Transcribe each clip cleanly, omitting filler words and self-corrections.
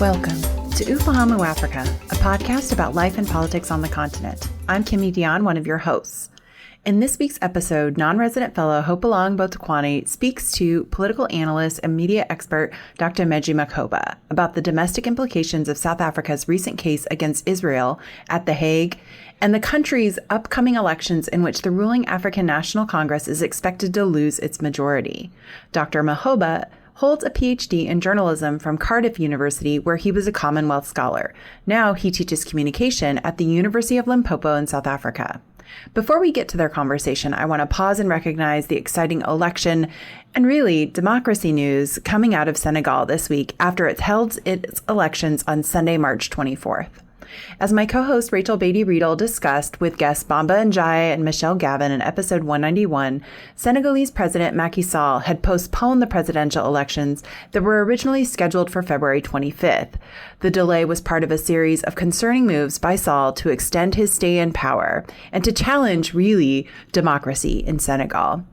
Welcome to Ufahamu Africa, a podcast about life and politics on the continent. I'm Kimmy Dion, one of your hosts. In this week's episode, non-resident fellow Gopolang Botlhokwane speaks to political analyst and media expert Dr. Metji Makgoba about the domestic implications of South Africa's recent case against Israel at The Hague and the country's upcoming elections in which the ruling African National Congress is expected to lose its majority. Dr. Makgoba holds a PhD in journalism from Cardiff University, where he was a Commonwealth scholar. Now he teaches communication at the University of Limpopo in South Africa. Before we get to their conversation, I want to pause and recognize the exciting election and really democracy news coming out of Senegal this week after it held its elections on Sunday, March 24th. As my co-host Rachel Beatty-Riedel discussed with guests Bamba Ndiaye and Michelle Gavin in episode 191, Senegalese President Macky Sall had postponed the presidential elections that were originally scheduled for February 25th. The delay was part of a series of concerning moves by Sall to extend his stay in power and to challenge, really, democracy in Senegal.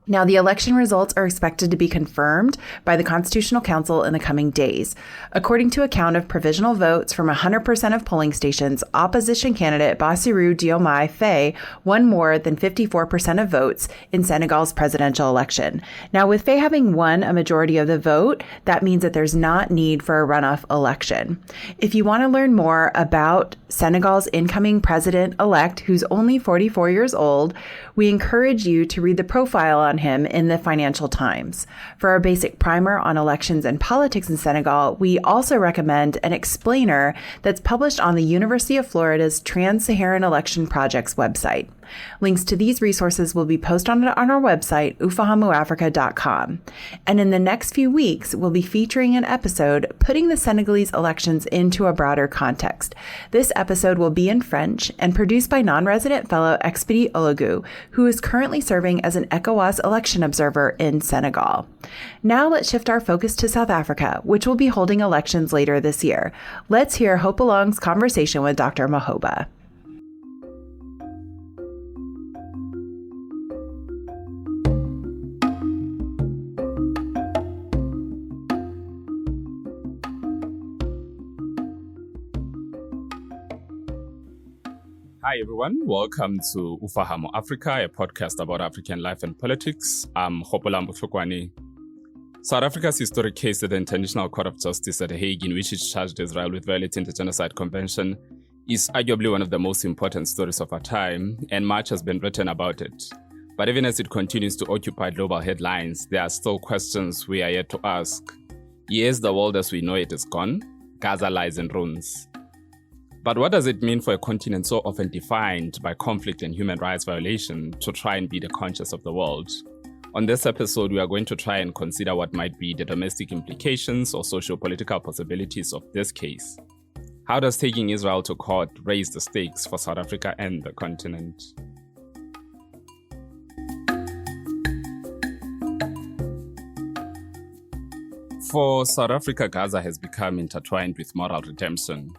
Now, the election results are expected to be confirmed by the Constitutional Council in the coming days. According to a count of provisional votes from 100% of polling stations, opposition candidate Bassirou Diomaye Faye won more than 54% of votes in Senegal's presidential election. Now, with Faye having won a majority of the vote, that means that there's not need for a runoff election. If you want to learn more about Senegal's incoming president-elect, who's only 44 years old, we encourage you to read the profile on him in the Financial Times. For our basic primer on elections and politics in Senegal, we also recommend an explainer that's published on the University of Florida's Trans-Saharan Election Project's website. Links to these resources will be posted on our website, ufahamuafrica.com. And in the next few weeks, we'll be featuring an episode putting the Senegalese elections into a broader context. This episode will be in French and produced by non-resident fellow Expedi Ologu, who is currently serving as an ECOWAS election observer in Senegal. Now let's shift our focus to South Africa, which will be holding elections later this year. Let's hear Gopolang's conversation with Dr. Makgoba. Hi everyone, welcome to Ufahamu Africa, a podcast about African life and politics. I'm Gopolang Botlhokwane. South Africa's historic case at the International Court of Justice at The Hague, in which it charged Israel with violating the Genocide Convention, is arguably one of the most important stories of our time, and much has been written about it. But even as it continues to occupy global headlines, there are still questions we are yet to ask. Yes, the world as we know it is gone. Gaza lies in ruins. But what does it mean for a continent so often defined by conflict and human rights violation to try and be the conscience of the world? On this episode, we are going to try and consider what might be the domestic implications or socio-political possibilities of this case. How does taking Israel to court raise the stakes for South Africa and the continent? For South Africa, Gaza has become intertwined with moral redemption.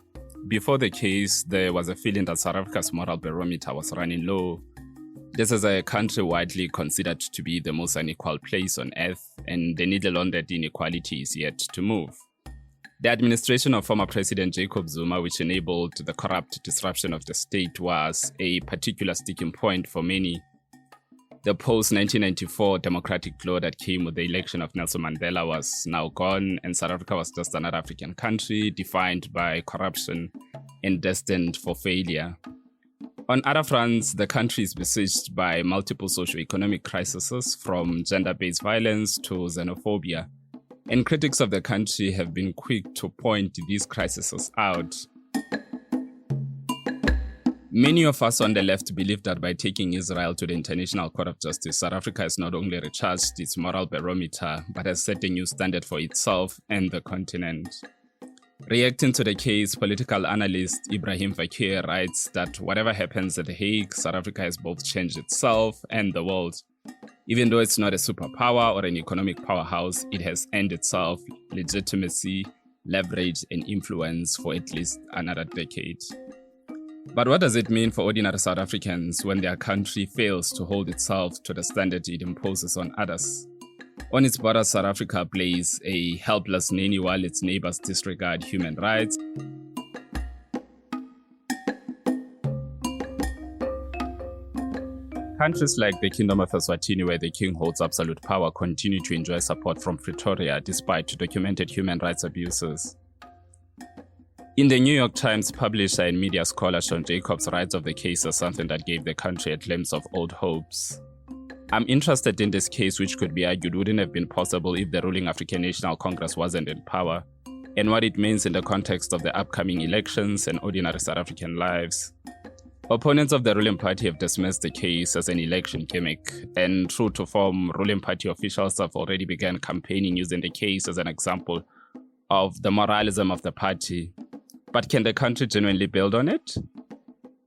Before the case, there was a feeling that South Africa's moral barometer was running low. This is a country widely considered to be the most unequal place on earth, and the needle on that inequality is yet to move. The administration of former President Jacob Zuma, which enabled the corrupt disruption of the state, was a particular sticking point for many. The post-1994 democratic law that came with the election of Nelson Mandela was now gone, and South Africa was just another African country defined by corruption and destined for failure. On other fronts, the country is besieged by multiple socio-economic crises, from gender-based violence to xenophobia. And critics of the country have been quick to point these crises out. Many of us on the left believe that by taking Israel to the International Court of Justice, South Africa has not only recharged its moral barometer, but has set a new standard for itself and the continent. Reacting to the case, political analyst Ibrahim Fakir writes that whatever happens at The Hague, South Africa has both changed itself and the world. Even though it's not a superpower or an economic powerhouse, it has earned itself legitimacy, leverage, and influence for at least another decade. But what does it mean for ordinary South Africans when their country fails to hold itself to the standard it imposes on others? On its borders, South Africa plays a helpless nanny while its neighbors disregard human rights. Countries like the Kingdom of Eswatini, where the king holds absolute power, continue to enjoy support from Pretoria despite documented human rights abuses. In the New York Times, publisher and media scholar Sean Jacobs writes of the case as something that gave the country a glimpse of old hopes. I'm interested in this case, which could be argued wouldn't have been possible if the ruling African National Congress wasn't in power, and what it means in the context of the upcoming elections and ordinary South African lives. Opponents of the ruling party have dismissed the case as an election gimmick, and true to form, ruling party officials have already begun campaigning using the case as an example of the moralism of the party. But can the country genuinely build on it?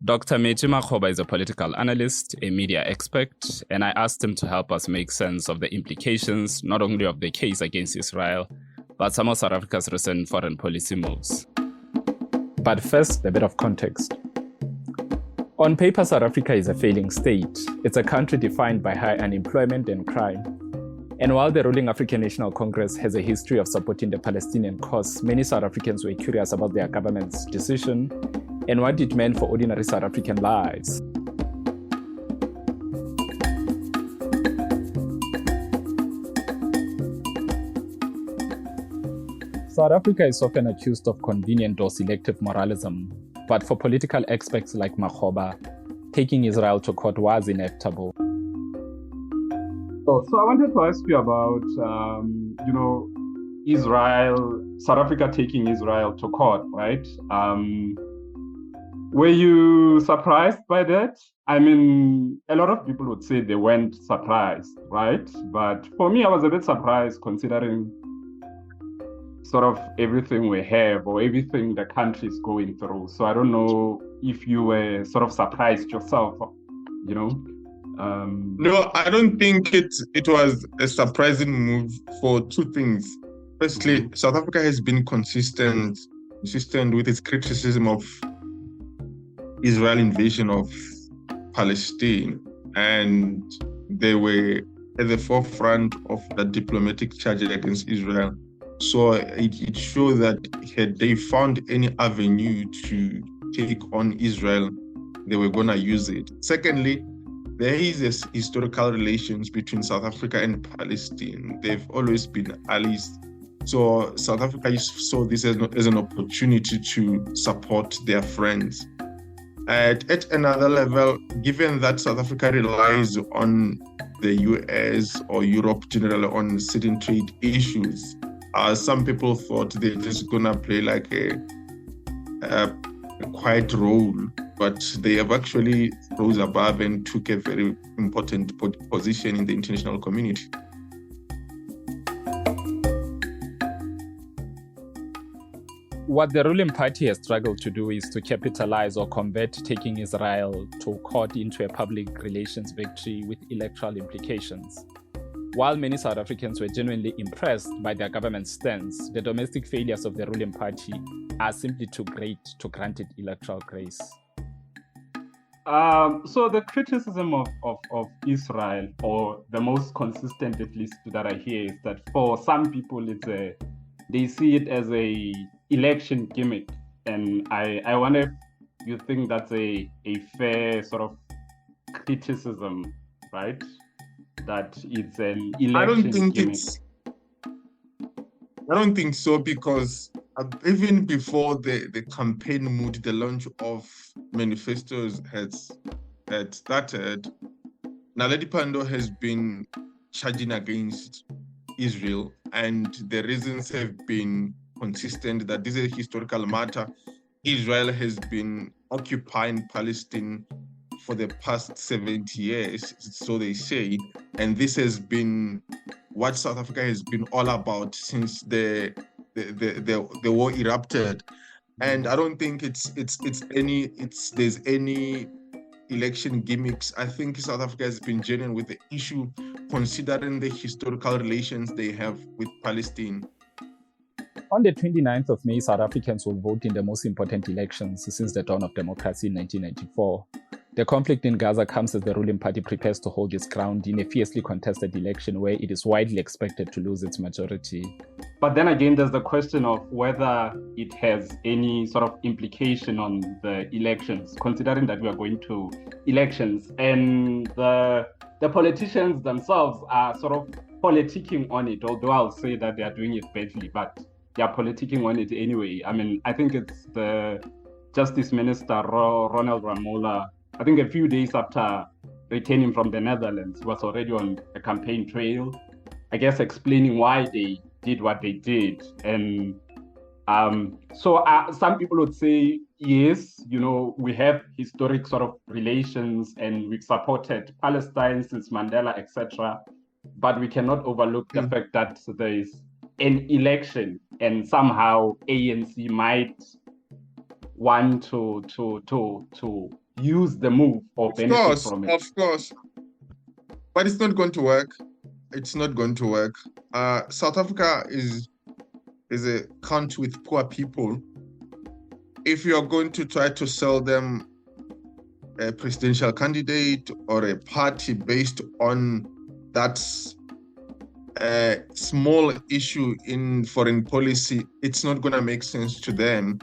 Dr. Metji Makgoba is a political analyst, a media expert, and I asked him to help us make sense of the implications not only of the case against Israel, but some of South Africa's recent foreign policy moves. But first, a bit of context. On paper, South Africa is a failing state. It's a country defined by high unemployment and crime. And while the ruling African National Congress has a history of supporting the Palestinian cause, many South Africans were curious about their government's decision and what it meant for ordinary South African lives. South Africa is often accused of convenient or selective moralism, but for political experts like Makgoba, taking Israel to court was inevitable. So I wanted to ask you about, Israel, South Africa taking Israel to court, right? Were you surprised by that? I mean, a lot of people would say they weren't surprised, right? But for me, I was a bit surprised considering sort of everything we have or everything the country is going through. So I don't know if you were sort of surprised yourself, No, I don't think it was a surprising move for two things. Firstly, South Africa has been consistent with its criticism of Israel invasion of Palestine, and they were at the forefront of the diplomatic charge against Israel. So it showed that had they found any avenue to take on Israel, they were going to use it. Secondly, there is this historical relations between South Africa and Palestine. They've always been allies. So South Africa saw this as an opportunity to support their friends. At another level, given that South Africa relies on the US or Europe generally on certain trade issues, some people thought they're just going to play like a quiet role, but they have actually rose above and took a very important position in the international community. What the ruling party has struggled to do is to capitalize or convert taking Israel to court into a public relations victory with electoral implications. While many South Africans were genuinely impressed by their government's stance, the domestic failures of the ruling party are simply too great to grant it electoral grace. So the criticism of Israel, or the most consistent at least that I hear, is that for some people they see it as a election gimmick, and I wonder if you think that's a fair sort of criticism, right? That it's an election gimmick. I don't think so, because even before the campaign mood, the launch of manifestos had started, Naledi Pandor has been charging against Israel, and the reasons have been consistent that this is a historical matter. Israel has been occupying Palestine for the past 70 years, so they say, and this has been what South Africa has been all about since the war erupted. And I don't think there's any election gimmicks. I think South Africa has been genuine with the issue, considering the historical relations they have with Palestine. On the 29th of May, South Africans will vote in the most important elections since the dawn of democracy in 1994. The conflict in Gaza comes as the ruling party prepares to hold its ground in a fiercely contested election where it is widely expected to lose its majority. But then again, there's the question of whether it has any sort of implication on the elections, considering that we are going to elections and the politicians themselves are sort of politicking on it, although I'll say that they are doing it badly, but they are politicking on it anyway. I mean, I think it's the Justice Minister, Ronald Ramola, I think a few days after returning from the Netherlands, was already on a campaign trail, I guess explaining why they did what they did. And so some people would say, yes, we have historic sort of relations and we've supported Palestine since Mandela, etc. But we cannot overlook the fact that there is an election and somehow ANC might want to use the move or benefit from it. Of course. But it's not going to work. It's not going to work. South Africa is a country with poor people. If you're going to try to sell them a presidential candidate or a party based on that small issue in foreign policy, it's not going to make sense to them.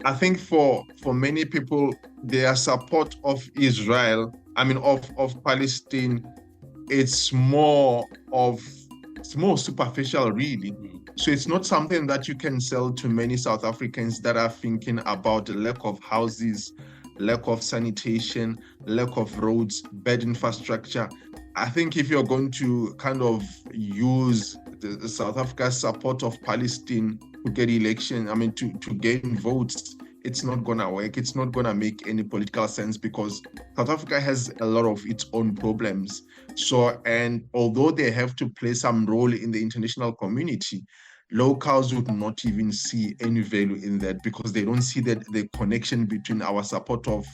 I think for many people, their support of Israel, of Palestine, it's more superficial, really. So it's not something that you can sell to many South Africans that are thinking about the lack of houses, lack of sanitation, lack of roads, bad infrastructure. I think if you're going to kind of use the South Africa's support of Palestine to get election, to gain votes, it's not going to work. It's not going to make any political sense because South Africa has a lot of its own problems. So, and although they have to play some role in the international community, locals would not even see any value in that because they don't see that the connection between our support of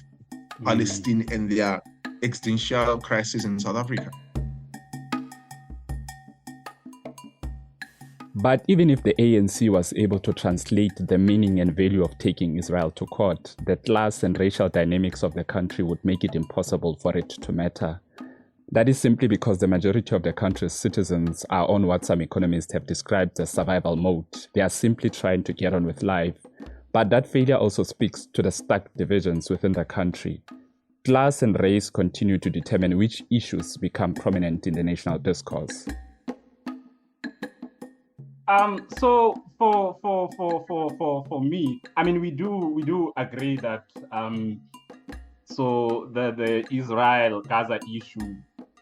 Palestine and their existential crisis in South Africa. But even if the ANC was able to translate the meaning and value of taking Israel to court, the class and racial dynamics of the country would make it impossible for it to matter. That is simply because the majority of the country's citizens are on what some economists have described as survival mode. They are simply trying to get on with life. But that failure also speaks to the stark divisions within the country. Class and race continue to determine which issues become prominent in the national discourse. So for me, we do agree that so the Israel-Gaza issue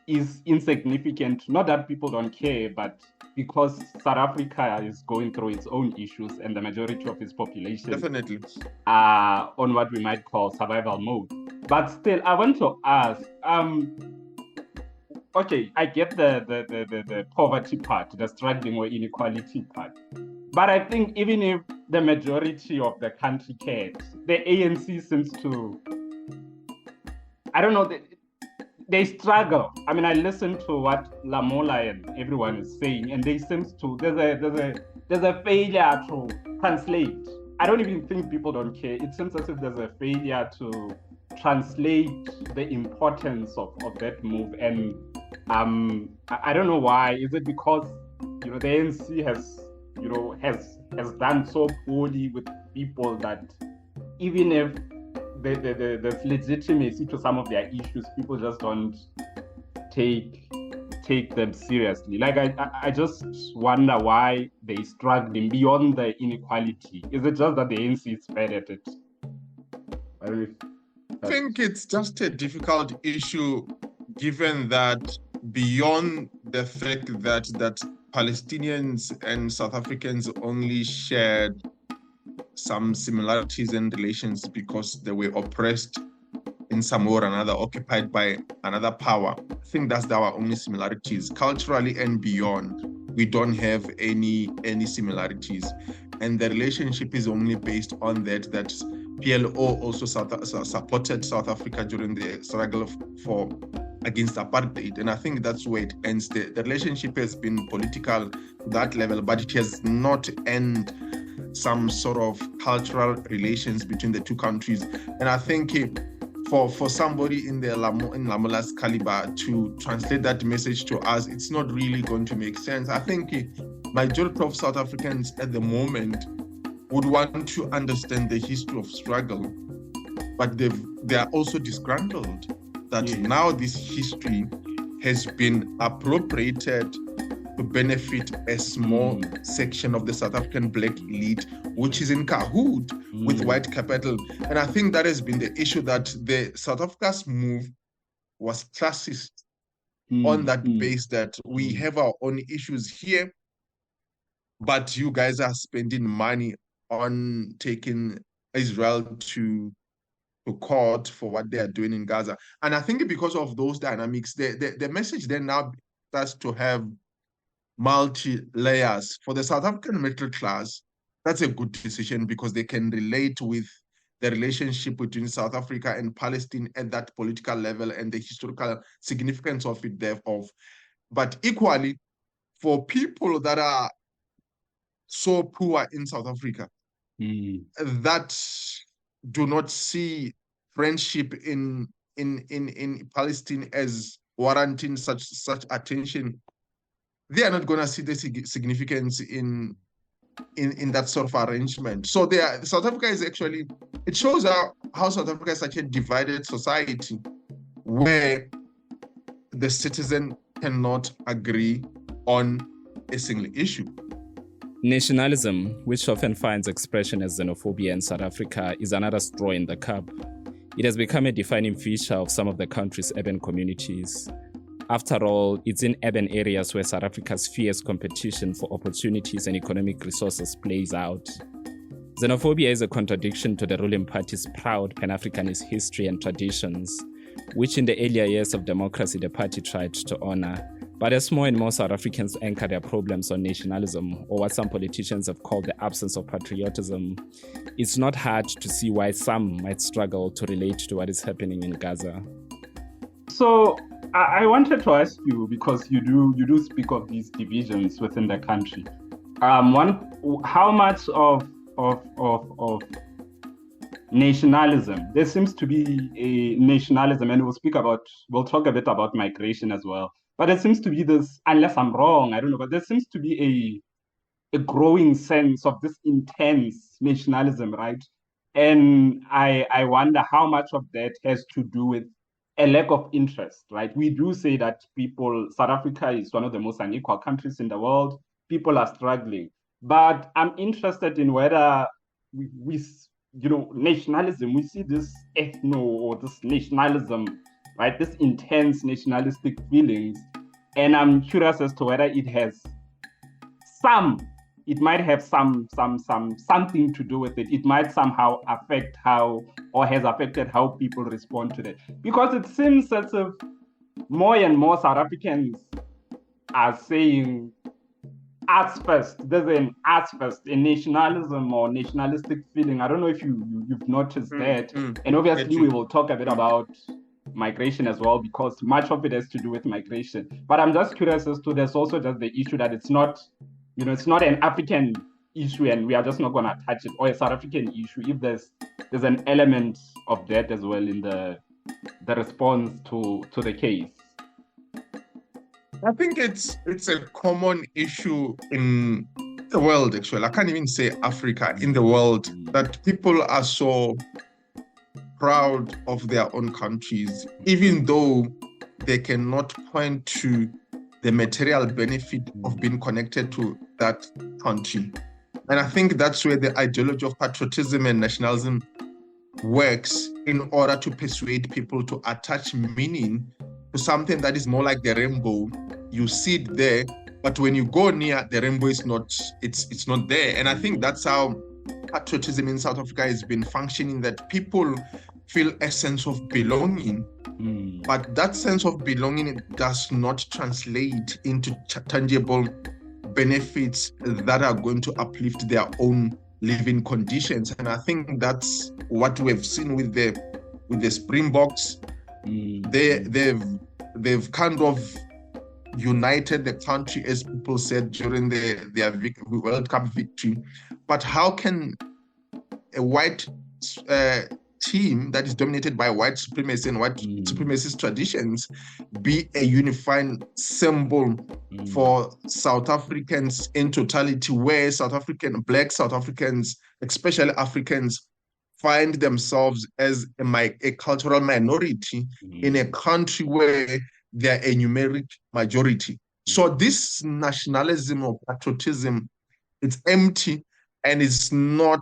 is insignificant. Not that people don't care, but because South Africa is going through its own issues and the majority of its population definitely are on what we might call survival mode. But still, I want to ask, okay, I get the poverty part, the struggling or inequality part. But I think even if the majority of the country cared, the ANC seems to, I don't know, they struggle. I listen to what Lamola and everyone is saying, and they seems to, there's a failure to translate. I don't even think people don't care. It seems as if there's a failure to translate the importance of that move. And I don't know why. Is it because the ANC has done so poorly with people that even if there's legitimacy to some of their issues, people just don't take them seriously. Like I just wonder why they're struggling beyond the inequality. Is it just that the ANC is bad at it? I think it's just a difficult issue, given that beyond the fact that Palestinians and South Africans only shared some similarities and relations because they were oppressed in some way or another, occupied by another power. I think that's our only similarities. Culturally and beyond, we don't have any similarities. And the relationship is only based on that PLO also supported South Africa during the struggle against apartheid. And I think that's where it ends. The relationship has been political to that level, but it has not ended some sort of cultural relations between the two countries. And I think for somebody in Lamola's caliber to translate that message to us, it's not really going to make sense. I think majority of South Africans at the moment would want to understand the history of struggle, but they are also disgruntled that now this history has been appropriated to benefit a small section of the South African black elite, which is in cahoot with white capital. And I think that has been the issue, that the South Africa's move was classist on that base, that we have our own issues here, but you guys are spending money on taking Israel to court for what they are doing in Gaza. And I think because of those dynamics, the message then now starts to have multi-layers. For the South African middle class, that's a good decision because they can relate with the relationship between South Africa and Palestine at that political level and the historical significance of it thereof. But equally, for people that are so poor in South Africa, that do not see friendship in Palestine as warranting such attention, they are not going to see the significance in that sort of arrangement. So South Africa is actually, it shows how South Africa is such a divided society where the citizen cannot agree on a single issue. Nationalism, which often finds expression as xenophobia in South Africa, is another straw in the cup. It has become a defining feature of some of the country's urban communities. After all, it's in urban areas where South Africa's fierce competition for opportunities and economic resources plays out. Xenophobia is a contradiction to the ruling party's proud Pan-Africanist history and traditions, which in the earlier years of democracy the party tried to honor. But as more and more South Africans anchor their problems on nationalism, or what some politicians have called the absence of patriotism, it's not hard to see why some might struggle to relate to what is happening in Gaza. So I wanted to ask you, because you do speak of these divisions within the country. How much of nationalism, there seems to be a nationalism, and we'll talk a bit about migration as well. But there seems to be this, unless I'm wrong, I don't know, but there seems to be a growing sense of this intense nationalism, right? And I wonder how much of that has to do with a lack of interest, right? We do say that South Africa is one of the most unequal countries in the world. People are struggling. But I'm interested in whether we nationalism, we see this or this nationalism, right? This intense nationalistic feelings. And I'm curious as to whether it might have something to do with it. It might somehow affect has affected how people respond to that. Because it seems as if more and more South Africans are saying arts first. There's an arts first, a nationalism or nationalistic feeling. I don't know if you've noticed that. And obviously we will talk a bit about migration as well, because much of it has to do with migration. But I'm just curious as to, there's also just the issue that it's not an African issue and we are just not going to touch it, or a South African issue, if there's an element of that as well in the response to the case. I think it's a common issue in the world, actually. I can't even say Africa, in the world, that people are so proud of their own countries, even though they cannot point to the material benefit of being connected to that country. And I think that's where the ideology of patriotism and nationalism works, in order to persuade people to attach meaning to something that is more like the rainbow. You see it there, but when you go near, the rainbow is not, it's not there. And I think that's how patriotism in South Africa has been functioning, that people feel a sense of belonging, but that sense of belonging does not translate into tangible benefits that are going to uplift their own living conditions. And I think that's what we've seen with the Springboks. They've kind of united the country, as people said during their World Cup victory. But how can a white team that is dominated by white supremacy and white supremacist traditions be a unifying symbol for South Africans in totality, where Black South Africans, especially Africans, find themselves as a cultural minority in a country where they're a numeric majority. So this nationalism or patriotism, it's empty and it's not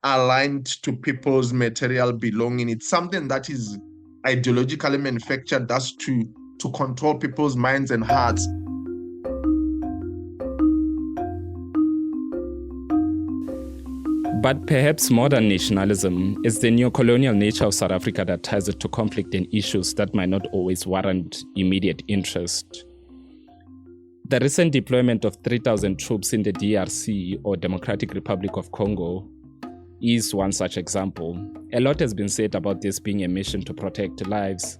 aligned to people's material belonging. It's something that is ideologically manufactured just to control people's minds and hearts. But perhaps modern nationalism is the neo-colonial nature of South Africa that ties it to conflict and issues that might not always warrant immediate interest. The recent deployment of 3,000 troops in the DRC, or Democratic Republic of Congo, is one such example. A lot has been said about this being a mission to protect lives.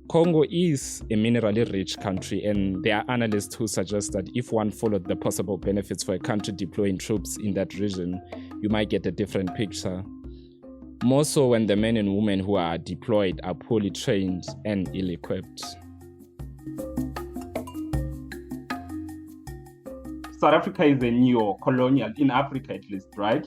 Congo is a minerally rich country, and there are analysts who suggest that if one followed the possible benefits for a country deploying troops in that region, you might get a different picture. More so when the men and women who are deployed are poorly trained and ill-equipped. South Africa is a neo-colonial, in Africa at least, right?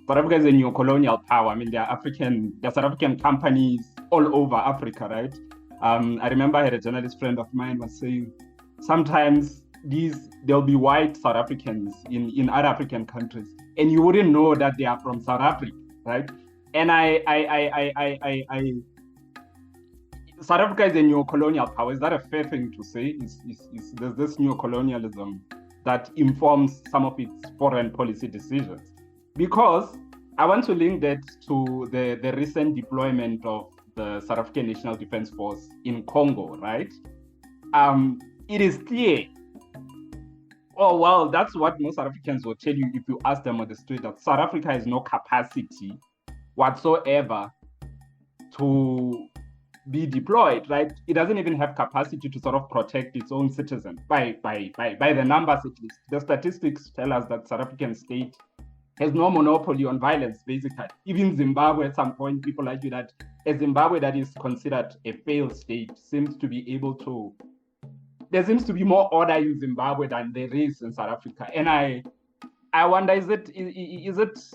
South Africa is a neo-colonial power. I mean, there are South African companies all over Africa, right? I remember I had a journalist friend of mine was saying sometimes there'll be white South Africans in other African countries, and you wouldn't know that they are from South Africa, right? And South Africa is a neo-colonial power. Is that a fair thing to say? There's this neo-colonialism that informs some of its foreign policy decisions? Because I want to link that to the recent deployment of the South African National Defense Force in Congo, right? It is clear, that's what most South Africans will tell you if you ask them on the street, that South Africa has no capacity whatsoever to be deployed, right? It doesn't even have capacity to sort of protect its own citizens by the numbers at least. The statistics tell us that South African state has no monopoly on violence, basically. Even Zimbabwe, at some point, people argue that a Zimbabwe that is considered a failed state seems to be able to... There seems to be more order in Zimbabwe than there is in South Africa. And I wonder, is it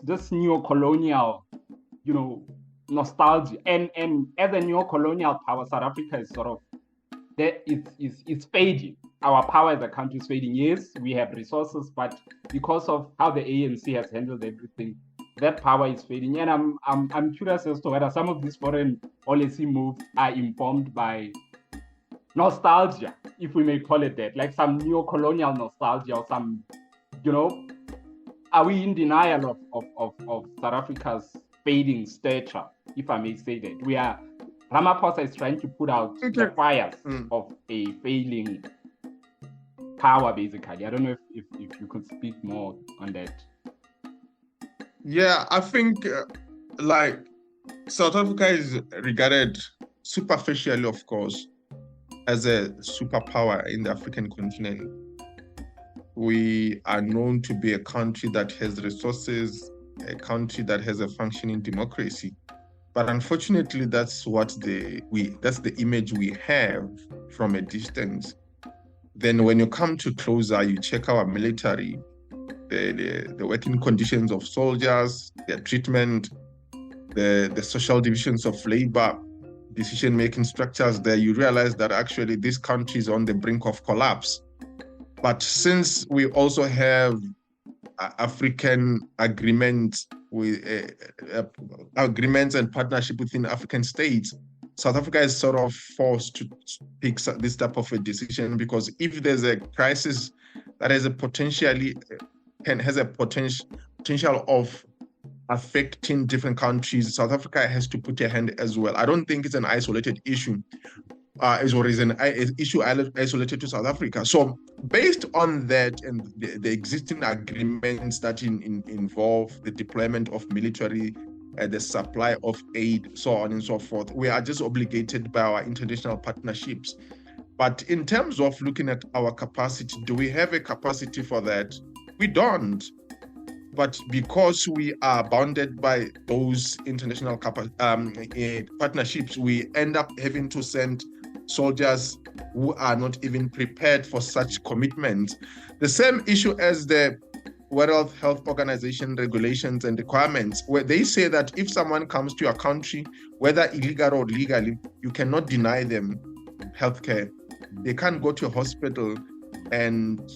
this neo-colonial, nostalgia? And as a neo-colonial power, South Africa is sort of... It's fading. Our power as a country is fading. Yes, we have resources, but because of how the ANC has handled everything, that power is fading. And I'm curious as to whether some of these foreign policy moves are informed by nostalgia, if we may call it that, like some neo-colonial nostalgia or some, are we in denial of South Africa's fading stature, if I may say that? Ramaphosa is trying to put out the fires of a failing power, basically. I don't know if you could speak more on that. Yeah, I think South Africa is regarded superficially, of course, as a superpower in the African continent. We are known to be a country that has resources, a country that has a functioning democracy. But unfortunately, that's the image we have from a distance. Then when you come to closer, you check our military, the working conditions of soldiers, their treatment, the social divisions of labor, decision-making structures there, you realize that actually this country is on the brink of collapse. But since we also have African agreements and partnership within African states, South Africa is sort of forced to pick this type of a decision, because if there's a crisis that has a potential of affecting different countries, South Africa has to put a hand as well. I don't think it's an isolated issue, an issue isolated to South Africa. So based on that and the existing agreements that involve the deployment of military, the supply of aid, so on and so forth, we are just obligated by our international partnerships. But in terms of looking at our capacity, do we have a capacity for that? We don't. But because we are bounded by those international partnerships, we end up having to send soldiers who are not even prepared for such commitments. The same issue as the World Health Organization regulations and requirements, where they say that if someone comes to your country, whether illegal or legally, you cannot deny them healthcare. They can't go to a hospital and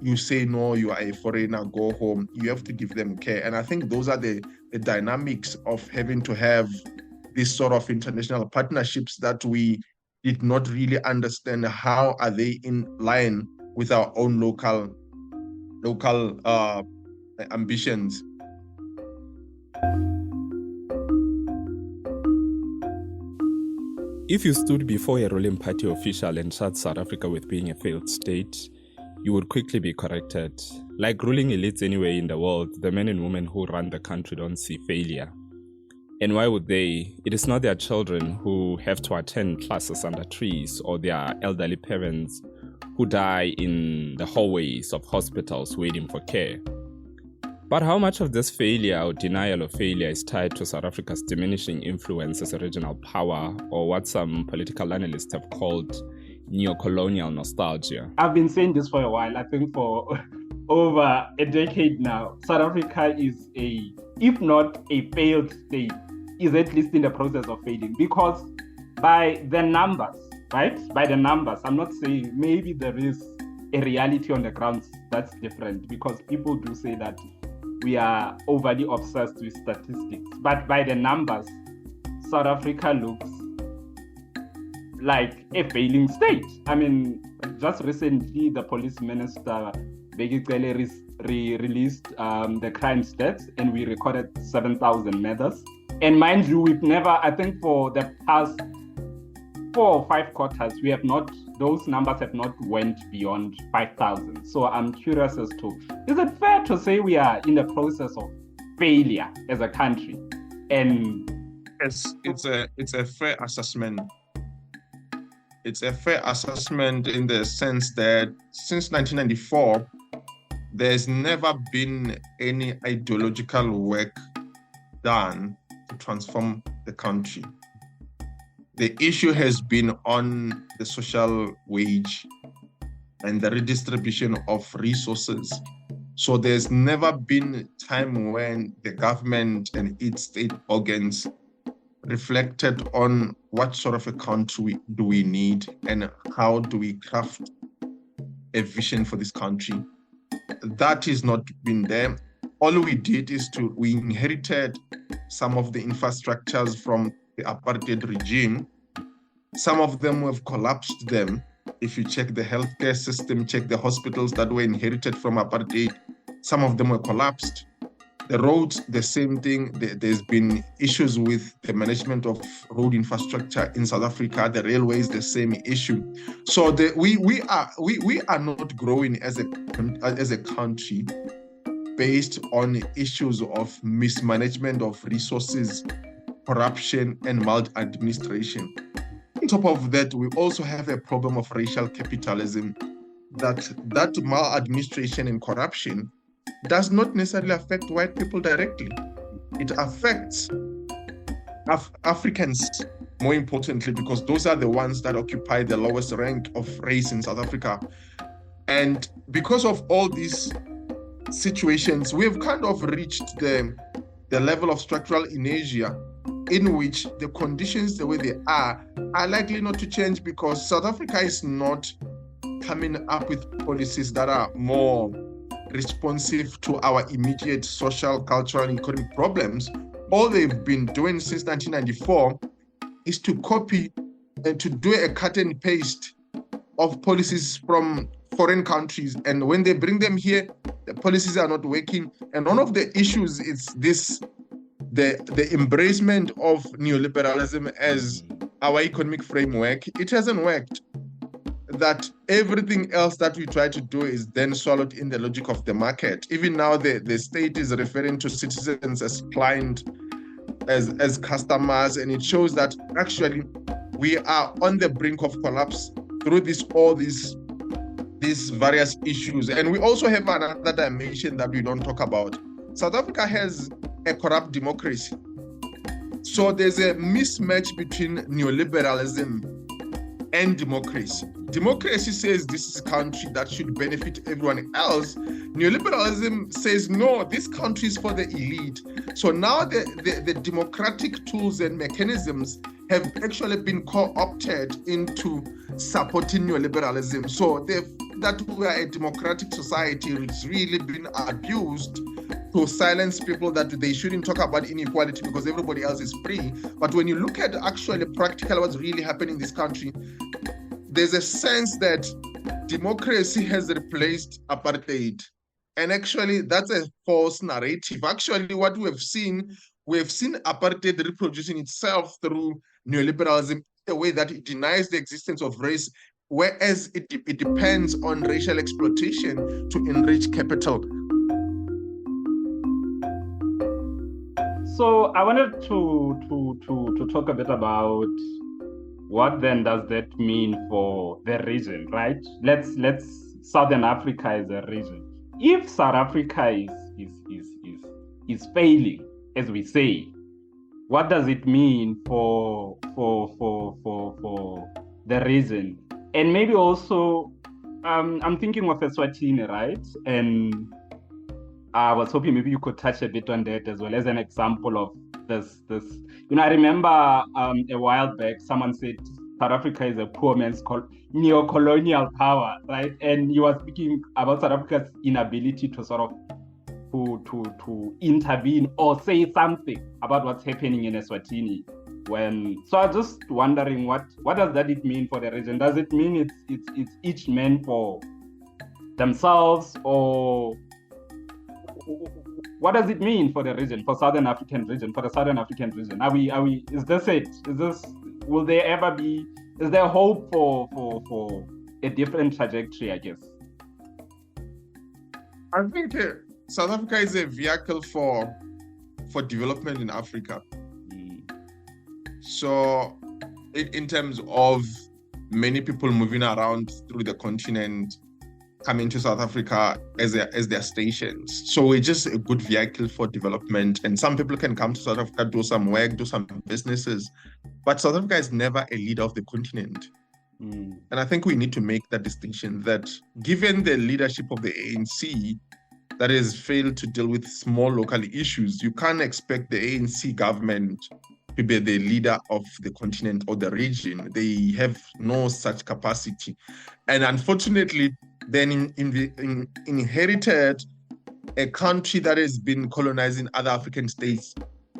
you say, no, you are a foreigner, go home. You have to give them care. And I think those are the dynamics of having to have this sort of international partnerships that we did not really understand. How are they in line with our own local ambitions? If you stood before a ruling party official and charged South Africa with being a failed state, you would quickly be corrected. Like ruling elites anywhere in the world, the men and women who run the country don't see failure. And why would they? It is not their children who have to attend classes under trees, or their elderly parents who die in the hallways of hospitals waiting for care. But how much of this failure or denial of failure is tied to South Africa's diminishing influence as a regional power, or what some political analysts have called neo-colonial nostalgia? I've been saying this for a while. I think for over a decade now, South Africa is if not a failed state, is at least in the process of failing. Because by the numbers, right? By the numbers, I'm not saying maybe there is a reality on the ground that's different, because people do say that we are overly obsessed with statistics. But by the numbers, South Africa looks like a failing state. I mean, just recently, the police minister, Bheki Cele, released the crime stats, and we recorded 7,000 murders. And mind you, we've never, I think for the past 4 or 5 quarters, those numbers have not went beyond 5,000. So I'm curious as to, is it fair to say we are in the process of failure as a country? And it's a fair assessment. It's a fair assessment in the sense that since 1994, there's never been any ideological work done to transform the country. The issue has been on the social wage and the redistribution of resources. So there's never been a time when the government and its state organs reflected on what sort of a country do we need and how do we craft a vision for this country. That has not been there. All we did is we inherited some of the infrastructures from the apartheid regime. Some of them have collapsed them. If you check the healthcare system, check the hospitals that were inherited from apartheid, some of them were collapsed. The roads, the same thing. There's been issues with the management of road infrastructure in South Africa. The railways, the same issue. So we are not growing as a country based on issues of mismanagement of resources, corruption, and maladministration. On top of that, we also have a problem of racial capitalism. That maladministration and corruption does not necessarily affect white people directly. It affects Africans more importantly, because those are the ones that occupy the lowest rank of race in South Africa. And because of all these situations, we've kind of reached the level of structural inertia in which the conditions the way they are likely not to change, because South Africa is not coming up with policies that are more responsive to our immediate social, cultural, and economic problems. All they've been doing since 1994 is to copy and to do a cut and paste of policies from foreign countries. And when they bring them here, the policies are not working. And one of the issues is the embracement of neoliberalism as our economic framework. It hasn't worked. That everything else that we try to do is then swallowed in the logic of the market. Even now, the state is referring to citizens as client, as customers, and it shows that actually we are on the brink of collapse through all these various issues. And we also have another dimension that we don't talk about. South Africa has a corrupt democracy. So there's a mismatch between neoliberalism and democracy. Democracy says this is a country that should benefit everyone else. Neoliberalism says, no, this country is for the elite. So now the democratic tools and mechanisms have actually been co-opted into supporting neoliberalism. So that we are a democratic society has really been abused to silence people that they shouldn't talk about inequality because everybody else is free. But when you look at actually practically what's really happening in this country, there's a sense that democracy has replaced apartheid. And actually, that's a false narrative. Actually, what we have seen apartheid reproducing itself through neoliberalism, the way that it denies the existence of race, whereas it depends on racial exploitation to enrich capital. So I wanted to talk a bit about what then does that mean for the region, right? Let's Southern Africa is a region. If South Africa is failing, as we say, what does it mean for the region? And maybe also, I'm thinking of Eswatini, right? And I was hoping maybe you could touch a bit on that as well as an example of this. I remember a while back, someone said South Africa is a poor man's neo-colonial power, right? And you were speaking about South Africa's inability to sort of to intervene or say something about what's happening in Eswatini. So I'm just wondering what does that mean for the region? Does it mean it's each man for themselves, or what does it mean for the region, for the Southern African region? Are we? Is this it? Will there ever be? Is there hope for a different trajectory? I guess. I think South Africa is a vehicle for development in Africa. So, in terms of many people moving around through the continent, coming to South Africa as their stations. So we're just a good vehicle for development. And some people can come to South Africa, do some work, do some businesses. But South Africa is never a leader of the continent. And I think we need to make that distinction that given the leadership of the ANC that has failed to deal with small local issues, you can't expect the ANC government to be the leader of the continent or the region. They have no such capacity. And unfortunately, then inherited a country that has been colonizing other African states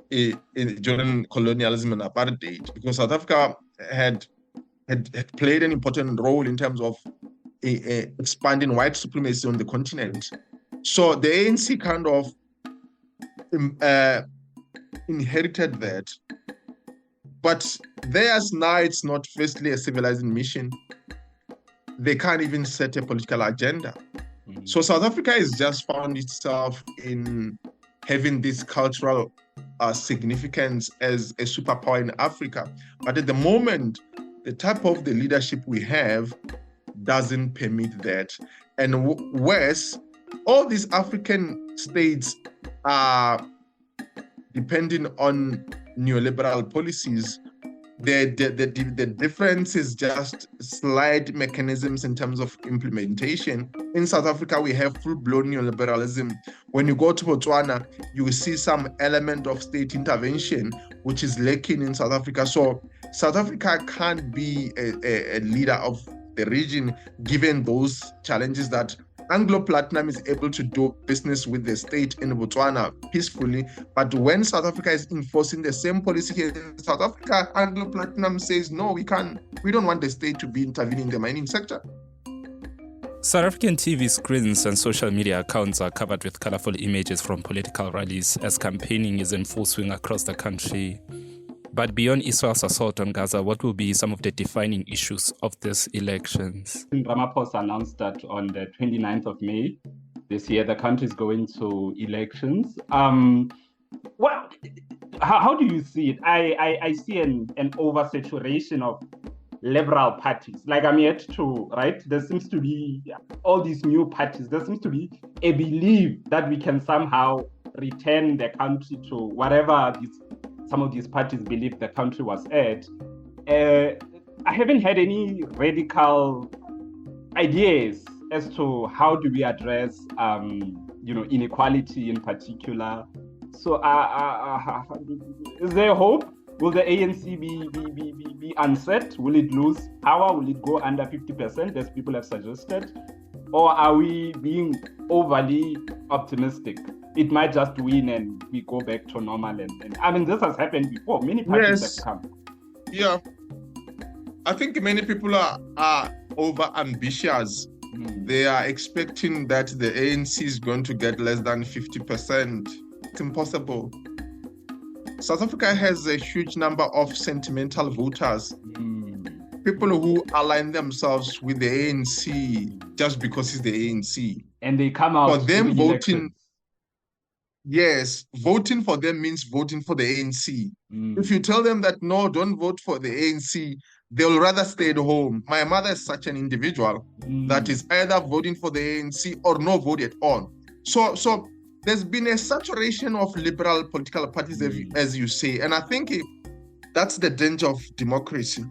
during colonialism and apartheid, because South Africa had played an important role in terms of expanding white supremacy on the continent. So the ANC kind of inherited that. But theirs now, it's not firstly a civilizing mission. They can't even set a political agenda. So South Africa has just found itself in having this cultural significance as a superpower in Africa. But at the moment, the type of the leadership we have doesn't permit that. And worse, all these African states are depending on neoliberal policies. The difference is just slight mechanisms in terms of implementation. In South Africa, we have full-blown neoliberalism. When you go to Botswana, you will see some element of state intervention, which is lacking in South Africa. So South Africa can't be a leader of the region, given those challenges that Anglo Platinum is able to do business with the state in Botswana peacefully. But when South Africa is enforcing the same policy here in South Africa, Anglo Platinum says, no, we don't want the state to be intervening in the mining sector. South African TV screens and social media accounts are covered with colorful images from political rallies as campaigning is in full swing across the country. But beyond Israel's assault on Gaza, what will be some of the defining issues of these elections? Ramaphosa announced that on the 29th of May this year, the country is going to elections. Well, how do you see it? I see an oversaturation of liberal parties. Like I'm yet to, right? There seems to be all these new parties. There seems to be a belief that we can somehow return the country to whatever some of these parties believe the country was at. I haven't had any radical ideas as to how do we address, inequality in particular. So, is there hope? Will the ANC be unset? Will it lose power? Will it go under 50%, as people have suggested? Or are we being overly optimistic? It might just win and we go back to normal. And I mean, this has happened before. Many parties have come. Yeah. I think many people are over ambitious. They are expecting that the ANC is going to get less than 50%. It's impossible. South Africa has a huge number of sentimental voters. People who align themselves with the ANC just because it's the ANC. And they come out. For them, voting for them means voting for the ANC. If you tell them that, no, don't vote for the ANC, they'll rather stay at home. My mother is such an individual that is either voting for the ANC or no vote at all. So there's been a saturation of liberal political parties, as you say. And I think that's the danger of democracy,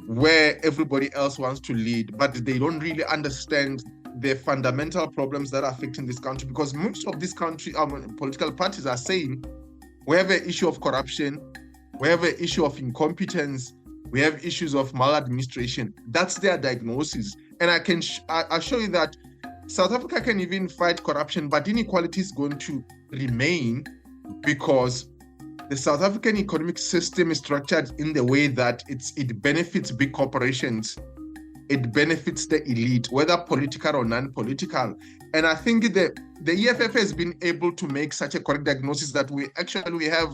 where everybody else wants to lead, but they don't really understand the fundamental problems that are affecting this country. Because most of this country, political parties are saying, we have an issue of corruption, we have an issue of incompetence, we have issues of maladministration. That's their diagnosis. And I'll show you that South Africa can even fight corruption, but inequality is going to remain because the South African economic system is structured in the way that it benefits big corporations. It benefits the elite, whether political or non-political. And I think the EFF has been able to make such a correct diagnosis that we have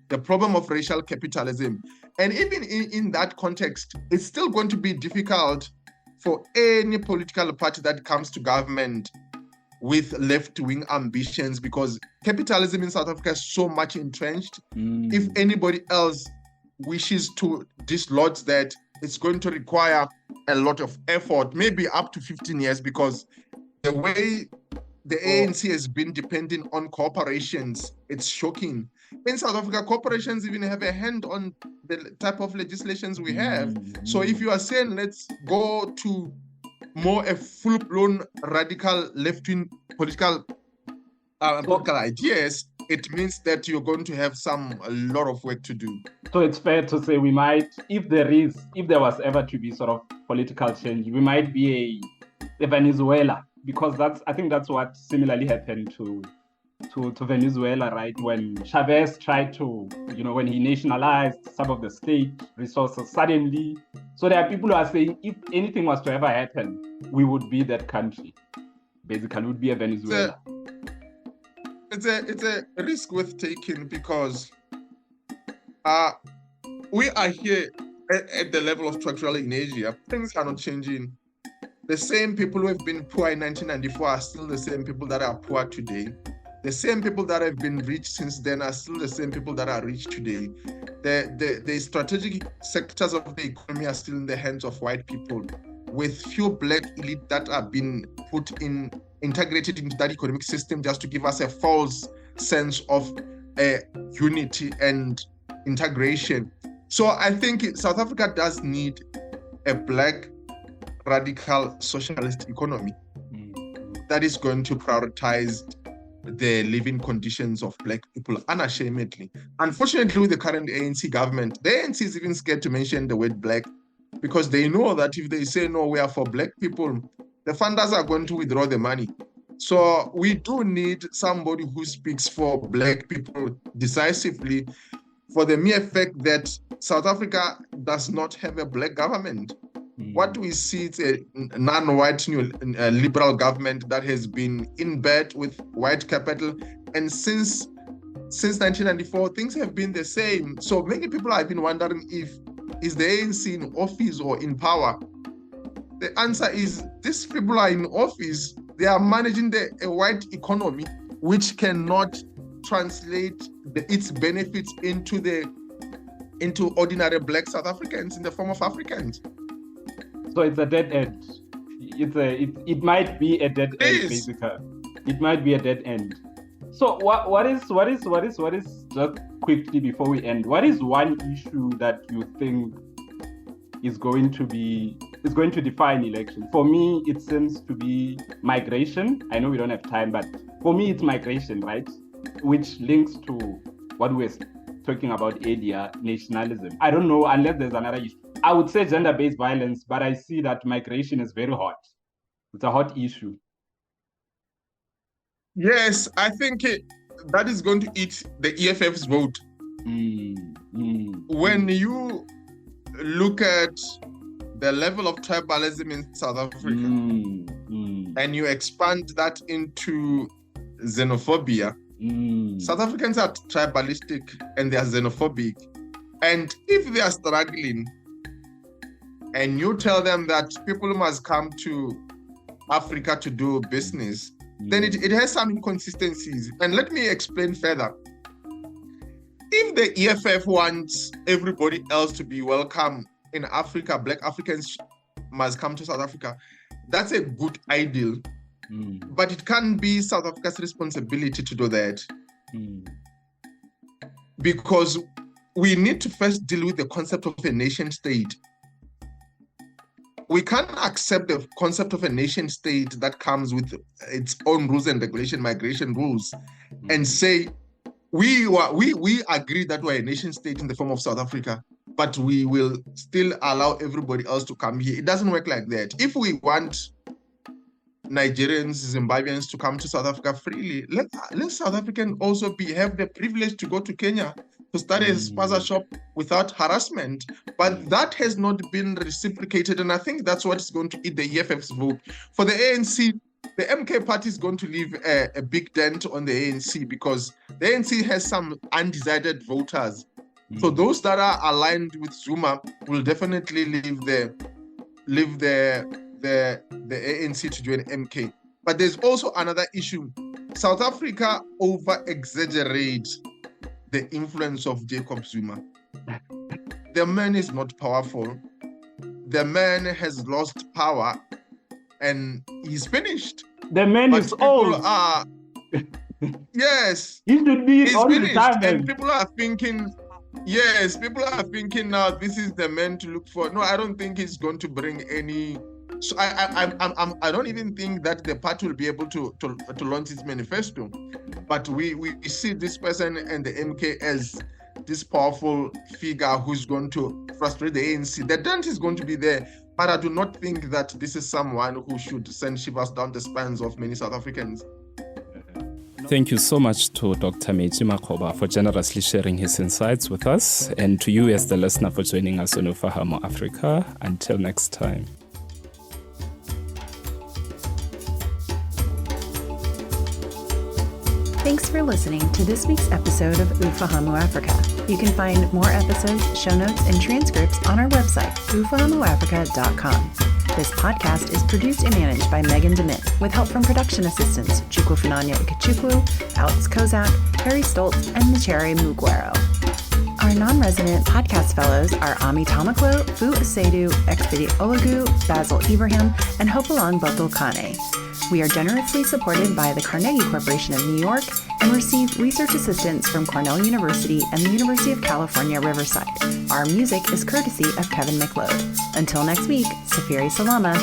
the problem of racial capitalism. And even in that context, it's still going to be difficult for any political party that comes to government with left-wing ambitions, because capitalism in South Africa is so much entrenched. If anybody else wishes to dislodge that, it's going to require a lot of effort, maybe up to 15 years, because the way the ANC has been depending on corporations, it's shocking. In South Africa, corporations even have a hand on the type of legislations we have. So if you are saying, let's go to more a full-blown radical left-wing political ideas, it means that you're going to have a lot of work to do. So it's fair to say we might, if there was ever to be sort of political change, we might be a Venezuela, because I think that's what similarly happened to Venezuela, right? When Chavez tried to, when he nationalized some of the state resources suddenly. So there are people who are saying if anything was to ever happen, we would be that country. Basically, would be a Venezuela. It's a risk worth taking, because we are here at the level of structural inertia. Things are not changing. The same people who have been poor in 1994 are still the same people that are poor today. The same people that have been rich since then are still the same people that are rich today. The strategic sectors of the economy are still in the hands of white people, with few black elite that have been integrated into that economic system just to give us a false sense of unity and integration. So I think South Africa does need a black radical socialist economy that is going to prioritize the living conditions of black people unashamedly. Unfortunately, with the current ANC government, the ANC is even scared to mention the word black, because they know that if they say no, we are for black people, the funders are going to withdraw the money. So we do need somebody who speaks for black people decisively, for the mere fact that South Africa does not have a black government. What we see is a non-white liberal government that has been in bed with white capital, and since 1994 things have been the same. So many people have been wondering, is the ANC in office or in power? The answer is these people are in office. They are managing a white economy which cannot translate its benefits into ordinary black South Africans in the form of Africans. So it's a dead end. It might be a dead end, basically. It might be a dead end. So what is just quickly before we end, what is one issue that you think is going to define election? For me, it seems to be migration. I know we don't have time, but for me, it's migration, right? Which links to what we're talking about earlier, nationalism. I don't know, unless there's another issue. I would say gender-based violence, but I see that migration is very hot. It's a hot issue. Yes, I think that is going to eat the EFF's vote. When you look at the level of tribalism in South Africa and you expand that into xenophobia, South Africans are tribalistic and they are xenophobic. And if they are struggling and you tell them that people must come to Africa to do business, then it has some inconsistencies. And let me explain further. If the EFF wants everybody else to be welcome in Africa, Black Africans must come to South Africa, that's a good ideal. But it can't be South Africa's responsibility to do that. Because we need to first deal with the concept of a nation state. We can't accept the concept of a nation state that comes with its own rules and regulation, migration rules, and say, we agree that we're a nation state in the form of South Africa, but we will still allow everybody else to come here. It doesn't work like that. If we want Nigerians, Zimbabweans to come to South Africa freely, let South Africans also have the privilege to go to Kenya to start a spaza shop without harassment. But that has not been reciprocated, and I think that's what is going to eat the EFF's vote. For the ANC, the MK party is going to leave a big dent on the ANC because the ANC has some undecided voters. So those that are aligned with Zuma will definitely leave the ANC to join MK. But there's also another issue. South Africa over-exaggerates the influence of Jacob Zuma. The man is not powerful. The man has lost power and he's finished. The man is old. Yes. He should be he's on finished. retirement. And people are thinking now this is the man to look for. No, I don't think he's going to bring any. So I don't even think that the party will be able to launch its manifesto. But we see this person and the MK as this powerful figure who's going to frustrate the ANC. The dent is going to be there, but I do not think that this is someone who should send shivers down the spines of many South Africans. Thank you so much to Dr. Metji Makgoba for generously sharing his insights with us, and to you as the listener for joining us on Ufahamo Africa. Until next time. Thanks for listening to this week's episode of Ufahamo Africa. You can find more episodes, show notes, and transcripts on our website, ufahamoafrica.com. This podcast is produced and managed by Megan DeMint, with help from production assistants Chukwufunanya Ikechukwu, Alex Kozak, Harry Stoltz, and Michere Muguero. Our non-resident podcast fellows are Ami Tamaklo, Fu Asedu, Expedi Olagu, Basil Ibrahim, and Gopolang Botlhokwane. We are generously supported by the Carnegie Corporation of New York and receive research assistance from Cornell University and the University of California, Riverside. Our music is courtesy of Kevin McLeod. Until next week, Safiri Salama.